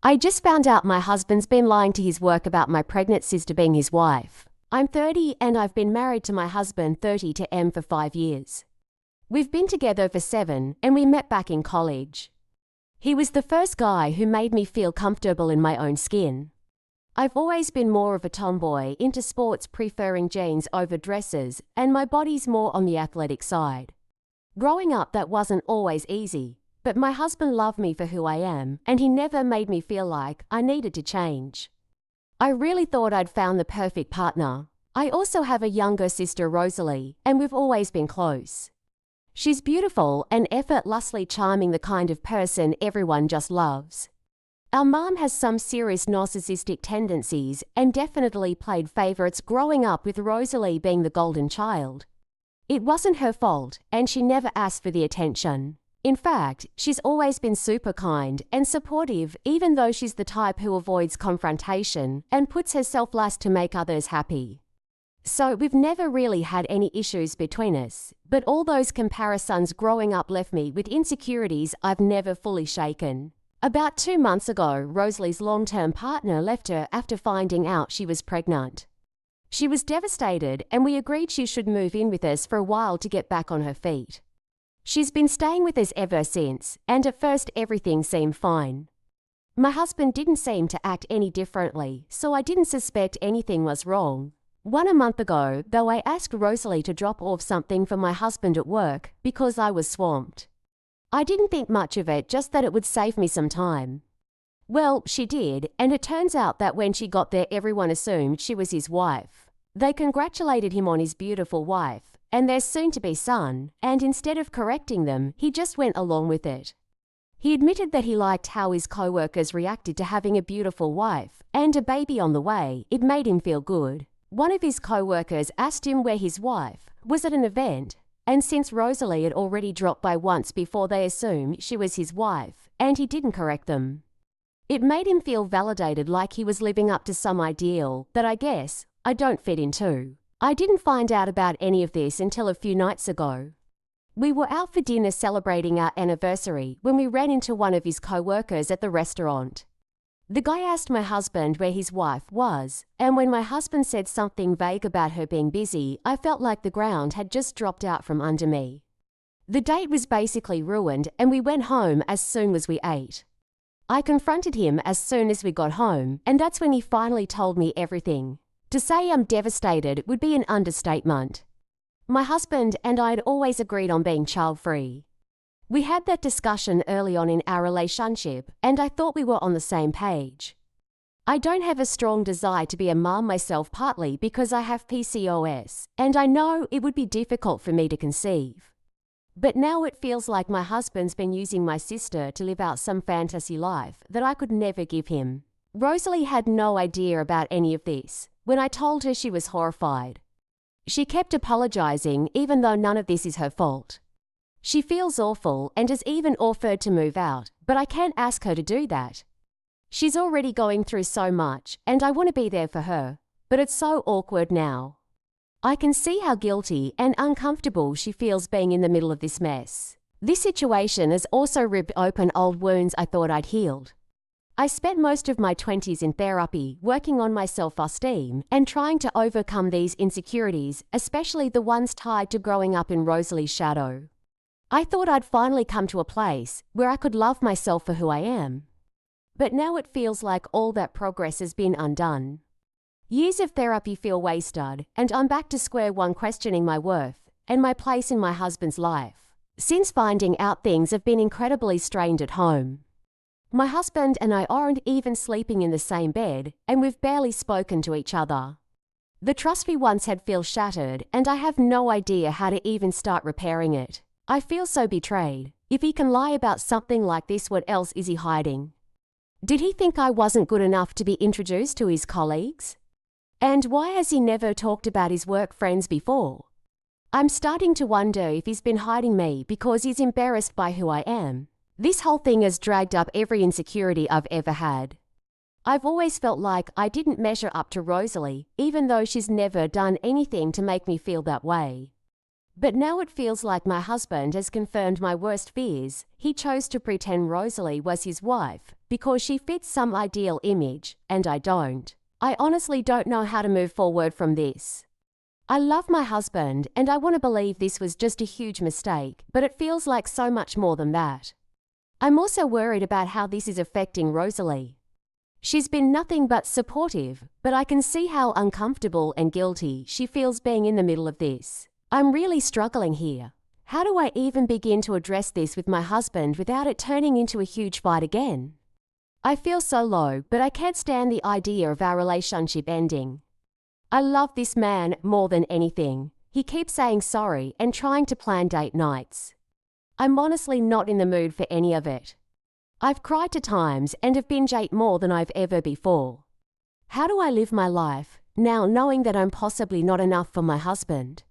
I just found out my husband's been lying to his work about my pregnant sister being his wife. I'm 30 and I've been married to my husband 30 to M for 5 years. We've been together for 7 and we met back in college. He was the first guy who made me feel comfortable in my own skin. I've always been more of a tomboy, into sports, preferring jeans over dresses, and my body's more on the athletic side. Growing up, that wasn't always easy, but my husband loved me for who I am, and he never made me feel like I needed to change. I really thought I'd found the perfect partner. I also have a younger sister, Rosalie, and we've always been close. She's beautiful and effortlessly charming, the kind of person everyone just loves. Our mom has some serious narcissistic tendencies and definitely played favorites growing up, with Rosalie being the golden child. It wasn't her fault, and she never asked for the attention. In fact, she's always been super kind and supportive, even though she's the type who avoids confrontation and puts herself last to make others happy. So we've never really had any issues between us, but all those comparisons growing up left me with insecurities I've never fully shaken. About 2 months ago, Rosalie's long-term partner left her after finding out she was pregnant. She was devastated, and we agreed she should move in with us for a while to get back on her feet. She's been staying with us ever since, and at first everything seemed fine. My husband didn't seem to act any differently, so I didn't suspect anything was wrong. A month ago, though, I asked Rosalie to drop off something for my husband at work because I was swamped. I didn't think much of it, just that it would save me some time. Well, she did, and it turns out that when she got there, everyone assumed she was his wife. They congratulated him on his beautiful wife and their soon-to-be son, and instead of correcting them, he just went along with it. He admitted that he liked how his co-workers reacted to having a beautiful wife and a baby on the way. It made him feel good. One of his co-workers asked him where his wife was at an event, and since Rosalie had already dropped by once before, they assumed she was his wife, and he didn't correct them. It made him feel validated, like he was living up to some ideal that I guess I don't fit into. I didn't find out about any of this until a few nights ago. We were out for dinner celebrating our anniversary when we ran into one of his co-workers at the restaurant. The guy asked my husband where his wife was, and when my husband said something vague about her being busy, I felt like the ground had just dropped out from under me. The date was basically ruined, and we went home as soon as we ate. I confronted him as soon as we got home, and that's when he finally told me everything. To say I'm devastated would be an understatement. My husband and I had always agreed on being child-free. We had that discussion early on in our relationship, and I thought we were on the same page. I don't have a strong desire to be a mom myself, partly because I have PCOS, and I know it would be difficult for me to conceive. But now it feels like my husband's been using my sister to live out some fantasy life that I could never give him. Rosalie had no idea about any of this. When I told her, she was horrified. She kept apologizing, even though none of this is her fault. She feels awful and has even offered to move out, but I can't ask her to do that. She's already going through so much, and I want to be there for her, but it's so awkward now. I can see how guilty and uncomfortable she feels being in the middle of this mess. This situation has also ripped open old wounds I thought I'd healed. I spent most of my 20s in therapy, working on my self-esteem and trying to overcome these insecurities, especially the ones tied to growing up in Rosalie's shadow. I thought I'd finally come to a place where I could love myself for who I am. But now it feels like all that progress has been undone. Years of therapy feel wasted, and I'm back to square one, questioning my worth and my place in my husband's life. Since finding out, things have been incredibly strained at home. My husband and I aren't even sleeping in the same bed, and we've barely spoken to each other. The trust we once had feels shattered, and I have no idea how to even start repairing it. I feel so betrayed. If he can lie about something like this, what else is he hiding? Did he think I wasn't good enough to be introduced to his colleagues? And why has he never talked about his work friends before? I'm starting to wonder if he's been hiding me because he's embarrassed by who I am. This whole thing has dragged up every insecurity I've ever had. I've always felt like I didn't measure up to Rosalie, even though she's never done anything to make me feel that way. But now it feels like my husband has confirmed my worst fears. He chose to pretend Rosalie was his wife because she fits some ideal image, and I don't. I honestly don't know how to move forward from this. I love my husband and I want to believe this was just a huge mistake, but it feels like so much more than that. I'm also worried about how this is affecting Rosalie. She's been nothing but supportive, but I can see how uncomfortable and guilty she feels being in the middle of this. I'm really struggling here. How do I even begin to address this with my husband without it turning into a huge fight again? I feel so low, but I can't stand the idea of our relationship ending. I love this man more than anything. He keeps saying sorry and trying to plan date nights. I'm honestly not in the mood for any of it. I've cried to times and have binge ate more than I've ever before. How do I live my life now knowing that I'm possibly not enough for my husband?